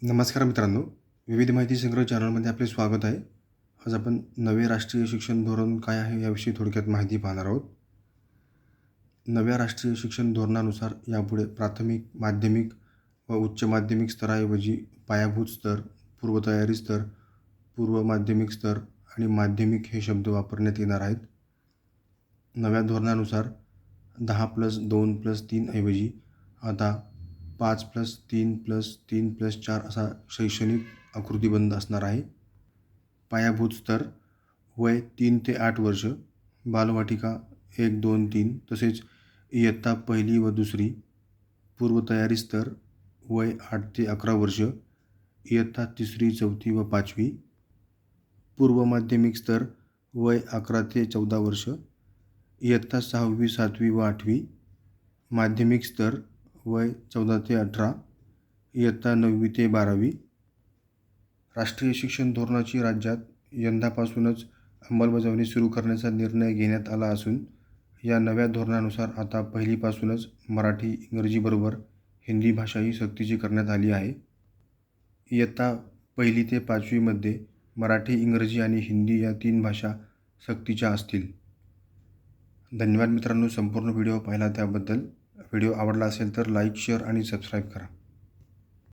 नमस्कार मित्रांनो, विविध माहिती संग्रह चॅनलमध्ये आपले स्वागत आहे. आज आपण नवे राष्ट्रीय शिक्षण धोरण काय आहे याविषयी थोडक्यात माहिती पाहणार आहोत. नव्या राष्ट्रीय शिक्षण धोरणानुसार यापुढे प्राथमिक, माध्यमिक व उच्च माध्यमिक स्तराऐवजी पायाभूत स्तर, पूर्वतयारी स्तर, पूर्व माध्यमिक स्तर आणि माध्यमिक हे शब्द वापरण्यात येणार आहेत. नव्या धोरणानुसार 10+2+3 ऐवजी आता 5+3+3+4 असा शैक्षणिक आकृतिबंध असणार आहे. पायाभूत स्तर वय 3 ते 8 वर्ष, बालवाटिका 1, 2, 3 तसेच इयत्ता 1ली व 2री. पूर्वतयारी स्तर वय 8 ते 11 वर्ष, इयत्ता 3री, 4थी व 5वी. पूर्व माध्यमिक स्तर वय 11 ते 14 वर्ष, इयत्ता 6वी, 7वी व 8वी. माध्यमिक स्तर वय 14 ते 18, इयत्ता 9वी ते 12वी. राष्ट्रीय शिक्षण धोरणाची राज्यात यंदापासूनच अंमलबजावणी सुरू करण्याचा निर्णय घेण्यात आला असून या नव्या धोरणानुसार आता पहिलीपासूनच मराठी, इंग्रजीबरोबर हिंदी भाषाही सक्तीची करण्यात आली आहे. इयत्ता 1ली ते 5वीमध्ये मराठी, इंग्रजी आणि हिंदी या 3 भाषा सक्तीच्या असतील. धन्यवाद मित्रांनो, संपूर्ण व्हिडिओ पाहिला त्याबद्दल. व्हिडिओ आवडला असेल तर लाईक, शेअर आणि सबस्क्राईब करा.